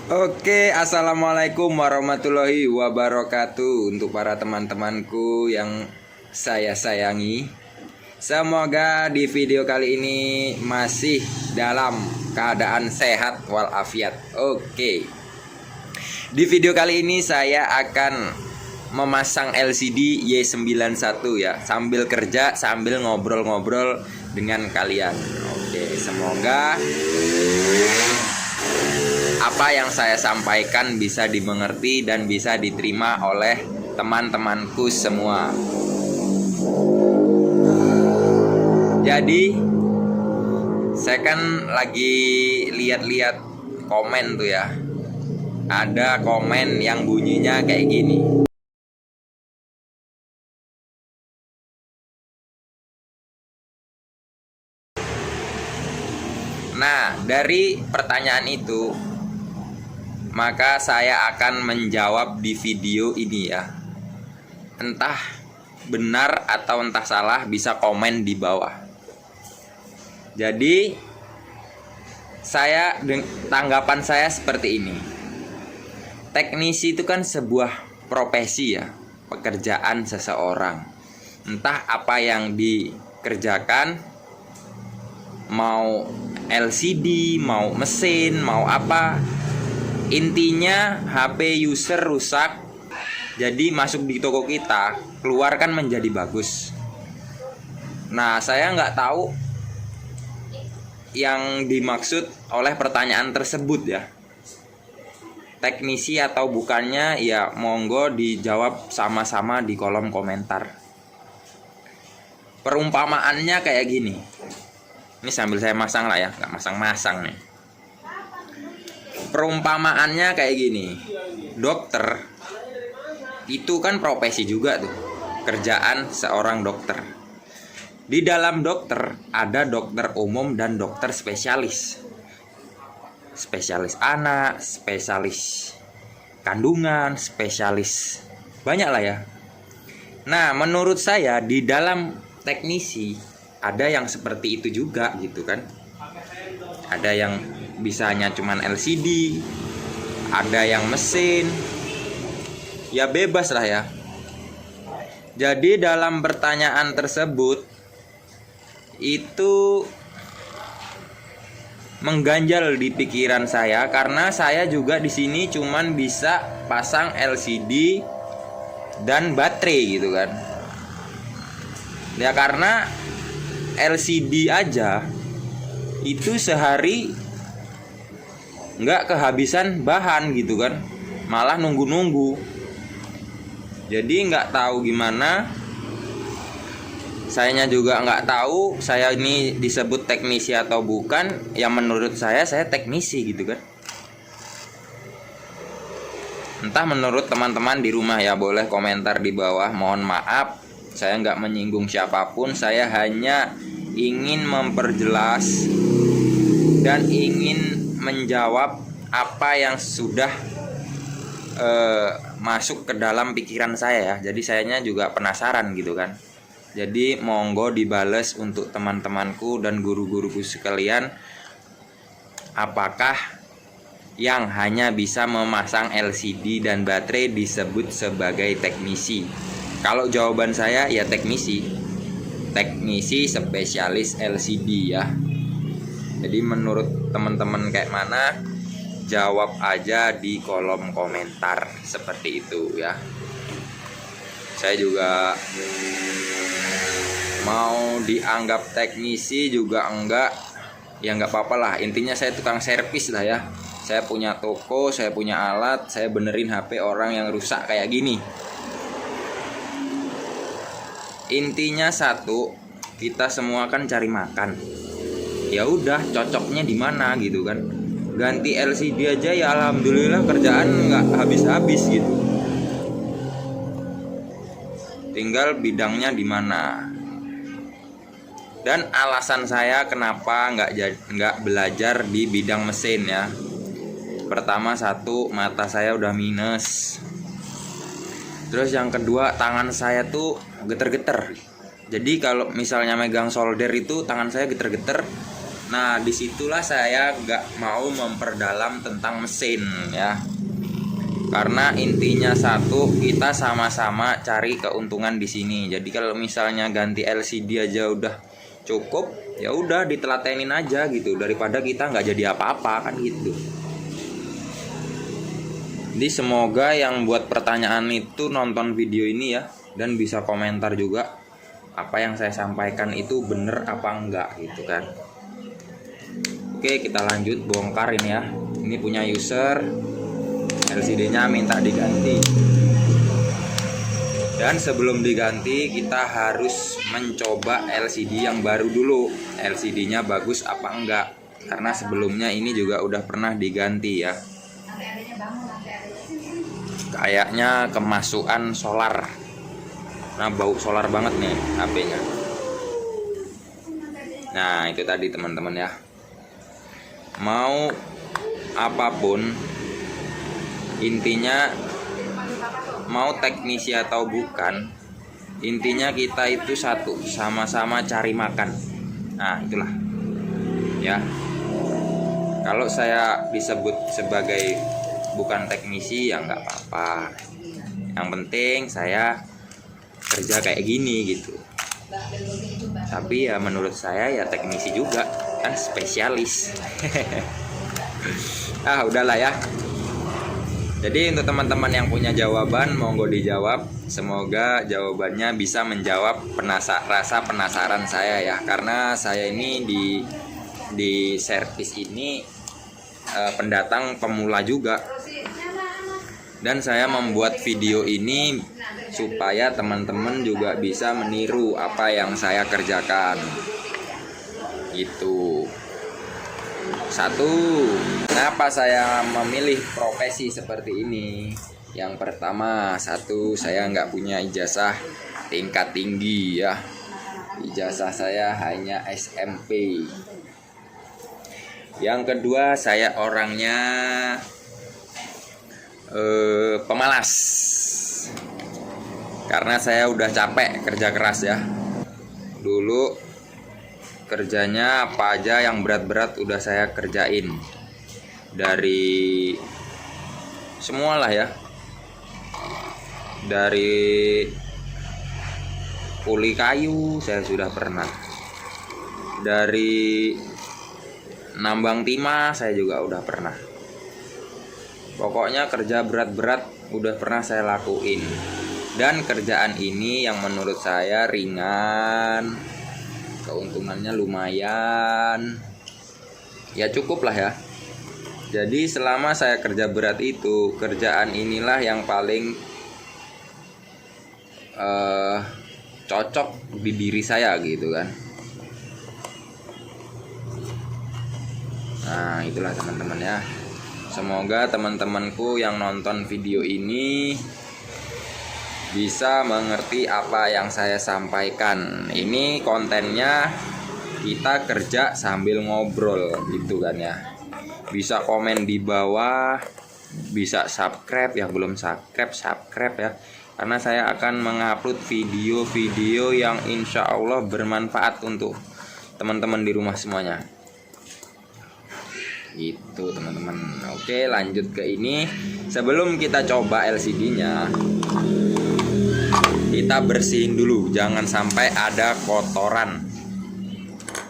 Oke, assalamualaikum warahmatullahi wabarakatuh. Untuk para teman-temanku yang saya sayangi, semoga di video kali ini masih dalam keadaan sehat walafiat. Oke, di video kali ini saya akan memasang LCD Y91 ya, sambil kerja sambil ngobrol-ngobrol dengan kalian. Oke, semoga apa yang saya sampaikan bisa dimengerti dan bisa diterima oleh teman-temanku semua. Jadi saya kan lagi lihat-lihat komen tuh ya. Ada komen yang bunyinya kayak gini. Nah, dari pertanyaan itu maka saya akan menjawab di video ini ya. Entah benar atau entah salah, bisa komen di bawah. Jadi tanggapan saya seperti ini. Teknisi itu kan sebuah profesi ya, pekerjaan seseorang. Entah apa yang dikerjakan, mau LCD, mau mesin, mau apa, intinya HP user rusak, jadi masuk di toko kita, keluar kan menjadi bagus. Nah, saya nggak tahu yang dimaksud oleh pertanyaan tersebut ya. Teknisi atau bukannya ya, monggo dijawab sama-sama di kolom komentar. Perumpamaannya kayak gini. Ini sambil saya masang lah ya, nggak masang-masang nih. Perumpamaannya kayak gini. Dokter itu kan profesi juga tuh, kerjaan seorang dokter. Di dalam dokter ada dokter umum dan dokter spesialis. Spesialis anak, spesialis kandungan, spesialis banyak lah ya. Nah, menurut saya di dalam teknisi ada yang seperti itu juga gitu kan. Ada yang bisanya cuman LCD, ada yang mesin, ya bebas lah ya. Jadi dalam pertanyaan tersebut itu mengganjal di pikiran saya, karena saya juga di sini cuman bisa pasang LCD dan baterai gitu kan. Ya karena LCD aja itu sehari nggak kehabisan bahan gitu kan, malah nunggu-nunggu. Jadi nggak tahu gimana, sayanya juga nggak tahu saya ini disebut teknisi atau bukan. Yang menurut saya teknisi gitu kan. Entah menurut teman-teman di rumah ya, boleh komentar di bawah. Mohon maaf, saya nggak menyinggung siapapun, saya hanya ingin memperjelas dan ingin menjawab apa yang sudah masuk ke dalam pikiran saya ya. Jadi sayanya juga penasaran gitu kan. Jadi monggo dibales untuk teman-temanku dan guru-guruku sekalian, apakah yang hanya bisa memasang LCD dan baterai disebut sebagai teknisi? Kalau jawaban saya ya teknisi spesialis LCD ya. Jadi menurut teman-teman kayak mana, jawab aja di kolom komentar seperti itu ya. Saya juga mau dianggap teknisi juga enggak, ya enggak apa-apa lah. Intinya saya tukang servis lah ya. Saya punya toko, saya punya alat, saya benerin HP orang yang rusak kayak gini. Intinya satu, kita semua kan cari makan. Ya udah, cocoknya di mana gitu kan. Ganti LCD aja ya alhamdulillah, kerjaan nggak habis-habis gitu. Tinggal bidangnya di mana. Dan alasan saya kenapa nggak belajar di bidang mesin ya. Pertama, satu, mata saya udah minus. Terus yang kedua, tangan saya tuh geter-geter. Jadi kalau misalnya megang solder itu tangan saya geter-geter. Nah, disitulah saya nggak mau memperdalam tentang mesin ya. Karena intinya satu, kita sama-sama cari keuntungan di sini. Jadi kalau misalnya ganti LCD aja udah cukup, ya udah ditelatenin aja gitu, daripada kita nggak jadi apa-apa kan gitu. Jadi semoga yang buat pertanyaan itu nonton video ini ya, dan bisa komentar juga apa yang saya sampaikan itu bener apa enggak gitu kan. Oke, kita lanjut bongkar ini ya. Ini punya user, LCD-nya minta diganti. Dan sebelum diganti kita harus mencoba LCD yang baru dulu. LCD-nya bagus apa enggak? Karena sebelumnya ini juga udah pernah diganti ya. Kayaknya kemasukan solar. Nah, bau solar banget nih HP-nya. Nah, itu tadi teman-teman ya. Mau apapun, intinya mau teknisi atau bukan, intinya kita itu satu, sama-sama cari makan. Nah, itulah ya. Kalau saya disebut sebagai bukan teknisi ya nggak apa-apa. Yang penting saya kerja kayak gini gitu. Tapi ya menurut saya ya teknisi juga, kan spesialis. Udahlah ya. Jadi untuk teman-teman yang punya jawaban, monggo dijawab. Semoga jawabannya bisa menjawab rasa penasaran saya ya. Karena saya ini di servis ini pendatang pemula juga. Dan saya membuat video ini supaya teman-teman juga bisa meniru apa yang saya kerjakan. Gitu. Satu, kenapa saya memilih profesi seperti ini? Yang pertama, satu, saya nggak punya ijazah tingkat tinggi ya. Ijazah saya hanya SMP. Yang kedua, saya orangnya pemalas. Karena saya udah capek kerja keras ya. Dulu kerjanya apa aja yang berat-berat udah saya kerjain. Dari semualah ya. Dari kuli kayu saya sudah pernah. Dari nambang timah saya juga udah pernah. Pokoknya kerja berat-berat udah pernah saya lakuin. Dan kerjaan ini yang menurut saya ringan, keuntungannya lumayan, ya cukup lah ya. Jadi selama saya kerja berat itu, kerjaan inilah yang paling cocok di diri saya gitu kan. Nah, itulah teman-teman ya. Semoga teman-temanku yang nonton video ini bisa mengerti apa yang saya sampaikan. Ini kontennya kita kerja sambil ngobrol gitu kan ya. Bisa komen di bawah, bisa subscribe, yang belum subscribe ya. Karena saya akan mengupload video-video yang insya Allah bermanfaat untuk teman-teman di rumah semuanya. Gitu teman-teman. Oke, lanjut ke ini. Sebelum kita coba LCD-nya, kita bersihin dulu, jangan sampai ada kotoran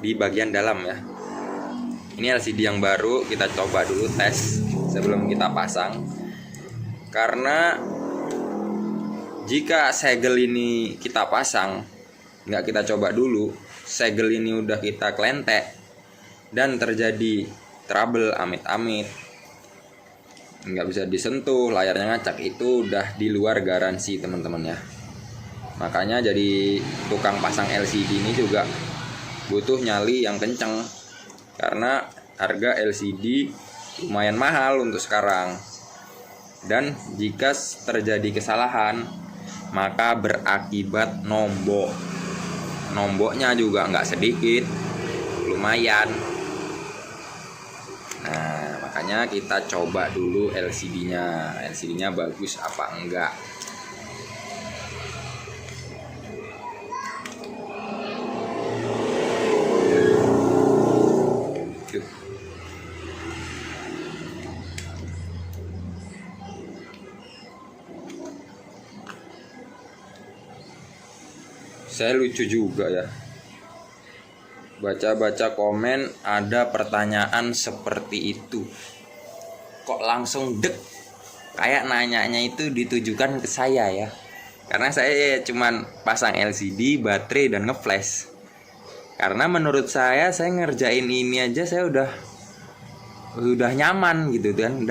di bagian dalam ya. Ini LCD yang baru, kita coba dulu tes sebelum kita pasang. Karena jika segel ini kita pasang, nggak kita coba dulu, segel ini udah kita klentek dan terjadi trouble amit-amit, nggak bisa disentuh, layarnya ngacak, itu udah di luar garansi teman-teman ya. Makanya jadi tukang pasang LCD ini juga butuh nyali yang kenceng, karena harga LCD lumayan mahal untuk sekarang. Dan jika terjadi kesalahan, maka berakibat nombok. Nomboknya juga nggak sedikit, lumayan. Nah, makanya kita coba dulu LCD-nya. LCD-nya bagus apa enggak. Saya lucu juga ya, baca-baca komen ada pertanyaan seperti itu. Kok langsung dek, kayak nanyanya itu ditujukan ke saya ya. Karena saya cuman pasang LCD, baterai, dan ngeflash. Karena menurut saya ngerjain ini aja saya udah nyaman gitu kan,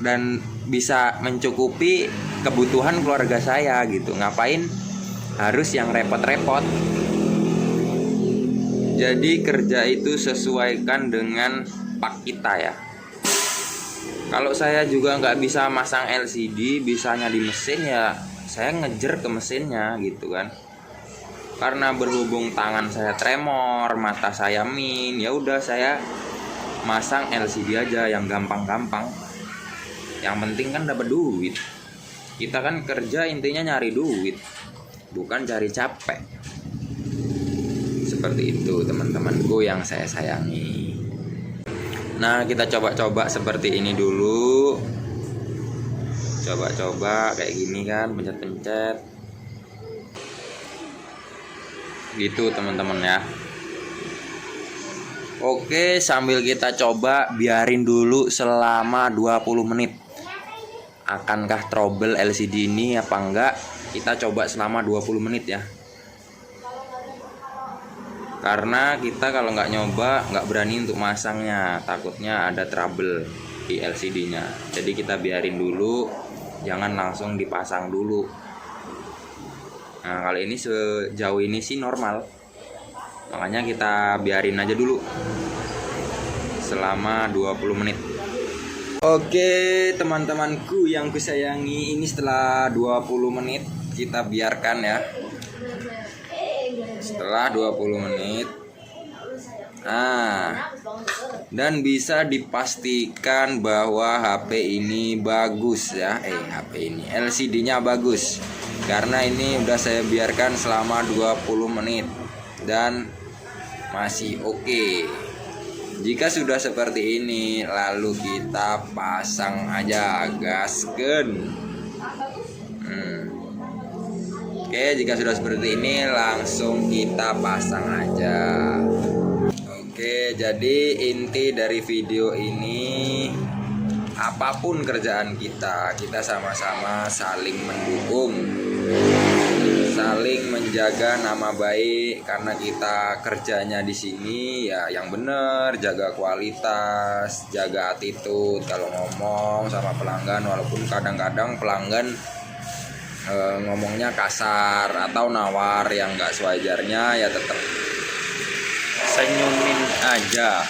dan bisa mencukupi kebutuhan keluarga saya gitu. Ngapain harus yang repot-repot? Jadi kerja itu sesuaikan dengan pak kita ya. Kalau saya juga nggak bisa masang LCD, bisanya di mesin ya saya ngejer ke mesinnya gitu kan. Karena berhubung tangan saya tremor, mata saya min, ya udah saya masang LCD aja yang gampang-gampang. Yang penting kan dapat duit. Kita kan kerja intinya nyari duit, bukan cari capek. Seperti itu teman-temanku yang saya sayangi. Nah, kita coba-coba seperti ini dulu. Coba-coba kayak gini kan, pencet-pencet. Gitu teman-teman ya. Oke, sambil kita coba biarin dulu selama 20 menit. Akankah trouble LCD ini apa enggak? Kita coba selama 20 menit ya. Karena kita kalau nggak nyoba nggak berani untuk masangnya, takutnya ada trouble di LCD-nya. Jadi kita biarin dulu, jangan langsung dipasang dulu. Nah, kalau ini sejauh ini sih normal, makanya kita biarin aja dulu selama 20 menit. Oke teman-temanku yang kusayangi, ini setelah 20 menit kita biarkan ya. Setelah 20 menit, dan bisa dipastikan bahwa HP ini bagus ya. HP ini LCD-nya bagus, karena ini udah saya biarkan selama 20 menit dan masih oke. Jika sudah seperti ini, lalu kita pasang aja, gasken. Oke, jika sudah seperti ini, langsung kita pasang aja. Oke, jadi inti dari video ini, apapun kerjaan kita sama-sama saling mendukung, saling menjaga nama baik. Karena kita kerjanya di sini ya yang bener, jaga kualitas, jaga attitude kalau ngomong sama pelanggan. Walaupun kadang-kadang pelanggan ngomongnya kasar atau nawar yang nggak sewajarnya, ya tetap senyumin aja,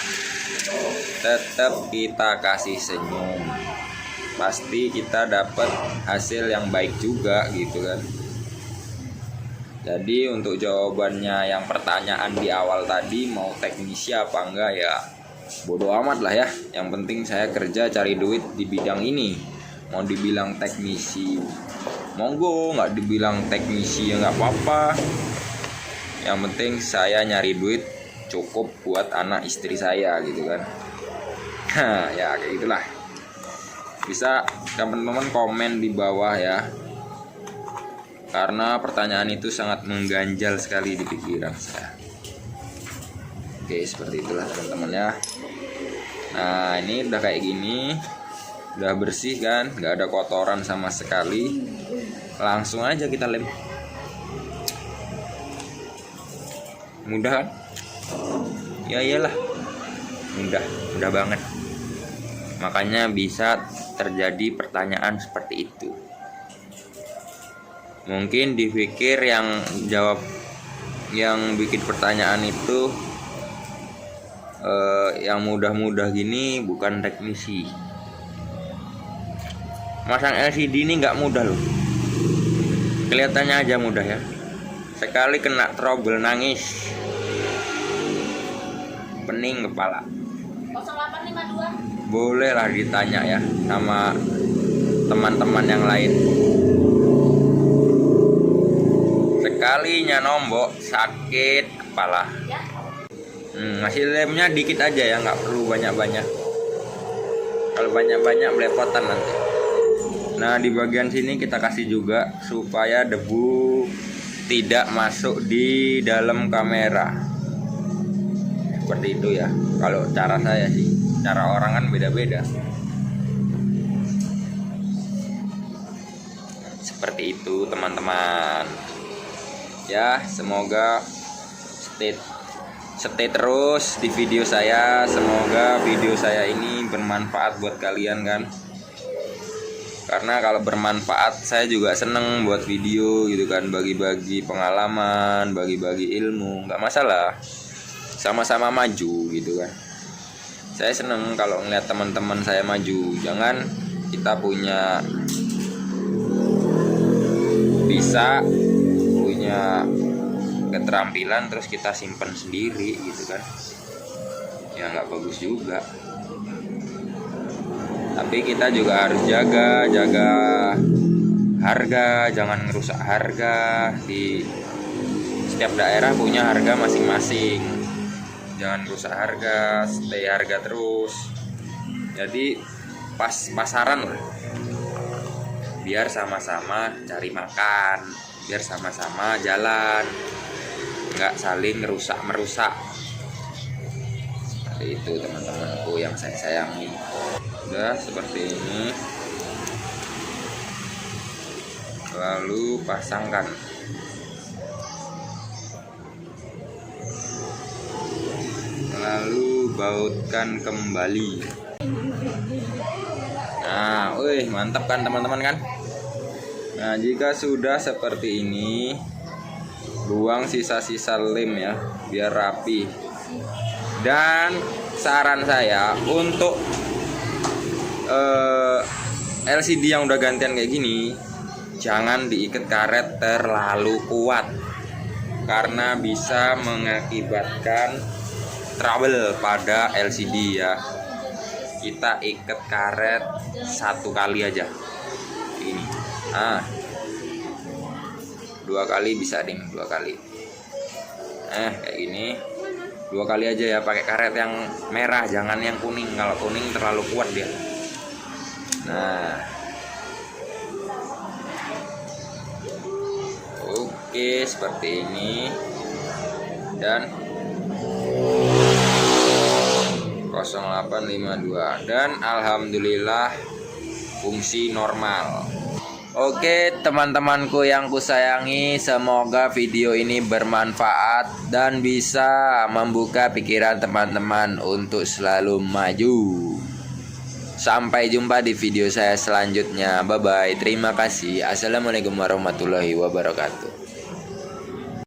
tetap kita kasih senyum, pasti kita dapat hasil yang baik juga gitu kan. Jadi untuk jawabannya yang pertanyaan di awal tadi, mau teknisi apa enggak, ya bodo amat lah ya. Yang penting saya kerja cari duit di bidang ini. Mau dibilang teknisi monggo, nggak dibilang teknisi ya nggak apa-apa. Yang penting saya nyari duit cukup buat anak istri saya gitu kan. Ya kayak gitulah. Bisa teman-teman komen di bawah ya, karena pertanyaan itu sangat mengganjal sekali di pikiran saya. Oke, seperti itulah teman-teman ya. Nah, ini udah kayak gini, udah bersih kan, nggak ada kotoran sama sekali. Langsung aja kita lem. Mudah kan? Ya iyalah, mudah banget. Makanya bisa terjadi pertanyaan seperti itu. Mungkin dipikir yang jawab, yang bikin pertanyaan itu yang mudah-mudah gini bukan teknisi. Masang LCD ini nggak mudah loh. Kelihatannya aja mudah ya. Sekali kena trouble nangis, pening kepala. 0852. Boleh lah ditanya ya sama teman-teman yang lain. Sekalinya nombok sakit kepala. Masih lemnya dikit aja ya, nggak perlu banyak-banyak. Kalau banyak-banyak belepotan nanti. Nah, di bagian sini kita kasih juga supaya debu tidak masuk di dalam kamera. Seperti itu ya. Kalau cara saya sih, cara orang kan beda-beda. Seperti itu teman-teman. Ya, semoga stay terus di video saya. Semoga video saya ini bermanfaat buat kalian kan. Karena kalau bermanfaat saya juga seneng buat video gitu kan, bagi-bagi pengalaman, bagi-bagi ilmu, nggak masalah. Sama-sama maju gitu kan. Saya seneng kalau ngeliat teman-teman saya maju. Jangan kita punya keterampilan terus kita simpen sendiri gitu kan, ya nggak bagus juga. Tapi kita juga harus jaga harga, jangan ngerusak harga. Di setiap daerah punya harga masing-masing, jangan rusak harga, stay harga terus. Jadi pasaran lah, biar sama-sama cari makan, biar sama-sama jalan, nggak saling merusak. Seperti itu teman-temanku yang saya sayangi. Udah seperti ini, lalu pasangkan. Lalu bautkan kembali. Nah, wih, mantap kan teman-teman kan? Nah, jika sudah seperti ini, buang sisa-sisa lem ya, biar rapi. Dan saran saya untuk LCD yang udah gantian kayak gini, jangan diikat karet terlalu kuat, karena bisa mengakibatkan trouble pada LCD ya. Kita ikat karet satu kali aja ini. Dua kali bisa ding, 2 kali. Kayak gini. 2 kali aja ya, pakai karet yang merah, jangan yang kuning. Kalau kuning terlalu kuat dia. Nah, oke, seperti ini. Dan 0852, dan alhamdulillah fungsi normal. Oke teman-temanku yang kusayangi, semoga video ini bermanfaat dan bisa membuka pikiran teman-teman untuk selalu maju. Sampai jumpa di video saya selanjutnya. Bye bye. Terima kasih. Assalamualaikum warahmatullahi wabarakatuh.